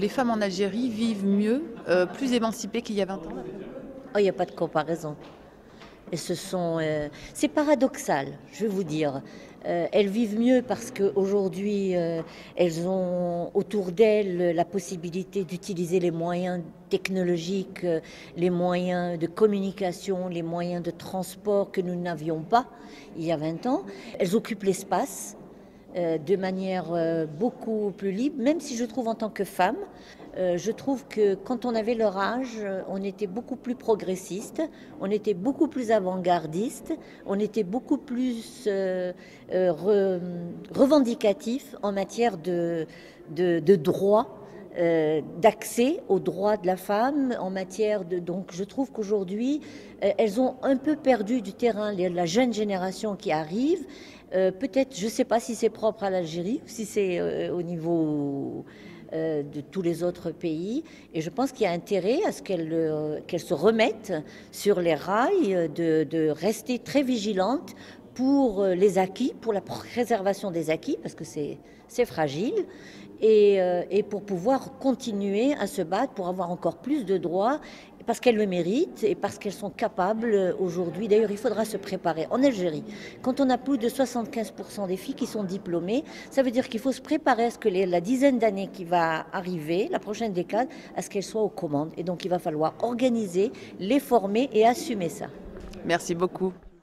Les femmes en Algérie vivent mieux, plus émancipées qu'il y a 20 ans. Oh, il n'y a pas de comparaison. Et c'est paradoxal, je vais vous dire. Elles vivent mieux parce qu'aujourd'hui, elles ont autour d'elles la possibilité d'utiliser les moyens technologiques, les moyens de communication, les moyens de transport que nous n'avions pas il y a 20 ans. Elles occupent l'espace de manière beaucoup plus libre, même si je trouve en tant que femme, je trouve que quand on avait leur âge, on était beaucoup plus progressiste, on était beaucoup plus avant-gardiste, on était beaucoup plus revendicatif en matière de droits, d'accès aux droits de la femme, en matière de... Donc je trouve qu'aujourd'hui, elles ont un peu perdu du terrain, la jeune génération qui arrive. Peut-être, je ne sais pas si c'est propre à l'Algérie ou si c'est au niveau de tous les autres pays. Et je pense qu'il y a intérêt à ce qu'elles se remettent sur les rails, de rester très vigilantes pour les acquis, pour la préservation des acquis, parce que c'est fragile, et pour pouvoir continuer à se battre pour avoir encore plus de droits, parce qu'elles le méritent et parce qu'elles sont capables aujourd'hui. D'ailleurs, il faudra se préparer. En Algérie, quand on a plus de 75% des filles qui sont diplômées, ça veut dire qu'il faut se préparer à ce que la dizaine d'années qui va arriver, la prochaine décade, à ce qu'elles soient aux commandes. Et donc, il va falloir organiser, les former et assumer ça. Merci beaucoup.